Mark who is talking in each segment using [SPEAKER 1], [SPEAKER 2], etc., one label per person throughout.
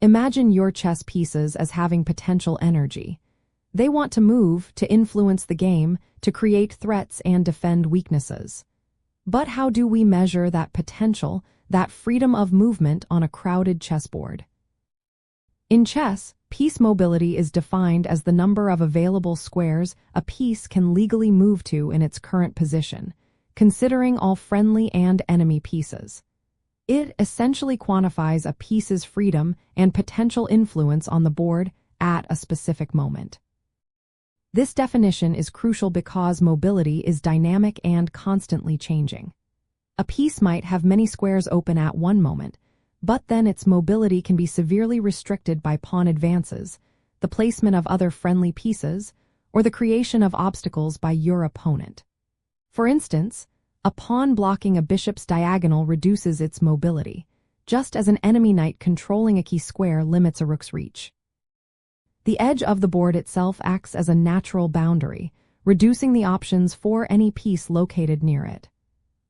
[SPEAKER 1] Imagine your chess pieces as having potential energy. They want to move, to influence the game, to create threats and defend weaknesses. But how do we measure that potential, that freedom of movement on a crowded chessboard? In chess, piece mobility is defined as the number of available squares a piece can legally move to in its current position, considering all friendly and enemy pieces. It essentially quantifies a piece's freedom and potential influence on the board at a specific moment. This definition is crucial because mobility is dynamic and constantly changing. A piece might have many squares open at one moment, but then its mobility can be severely restricted by pawn advances, the placement of other friendly pieces, or the creation of obstacles by your opponent. For instance, a pawn blocking a bishop's diagonal reduces its mobility, just as an enemy knight controlling a key square limits a rook's reach. The edge of the board itself acts as a natural boundary, reducing the options for any piece located near it.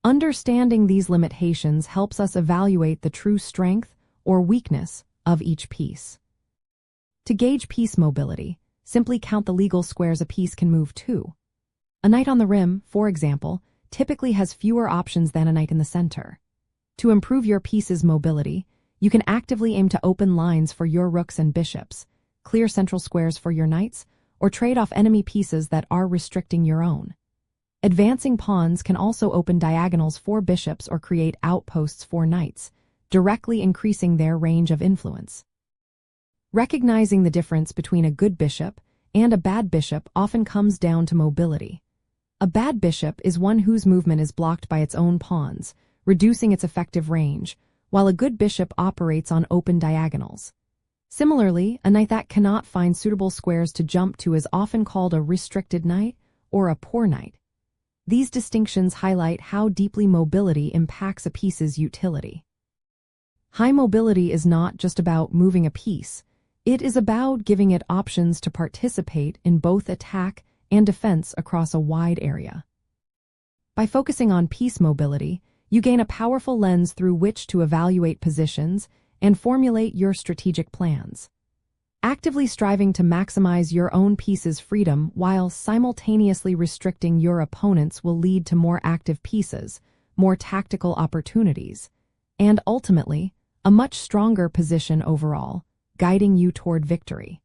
[SPEAKER 1] Understanding these limitations helps us evaluate the true strength or weakness of each piece. To gauge piece mobility, simply count the legal squares a piece can move to. A knight on the rim, for example, typically has fewer options than a knight in the center. To improve your piece's mobility, you can actively aim to open lines for your rooks and bishops, clear central squares for your knights, or trade off enemy pieces that are restricting your own. Advancing pawns can also open diagonals for bishops or create outposts for knights, directly increasing their range of influence. Recognizing the difference between a good bishop and a bad bishop often comes down to mobility. A bad bishop is one whose movement is blocked by its own pawns, reducing its effective range, while a good bishop operates on open diagonals. Similarly, a knight that cannot find suitable squares to jump to is often called a restricted knight or a poor knight. These distinctions highlight how deeply mobility impacts a piece's utility. High mobility is not just about moving a piece. It is about giving it options to participate in both attack and defense across a wide area. By focusing on piece mobility, you gain a powerful lens through which to evaluate positions and formulate your strategic plans. Actively striving to maximize your own piece's freedom while simultaneously restricting your opponent's will lead to more active pieces, more tactical opportunities, and ultimately, a much stronger position overall, guiding you toward victory.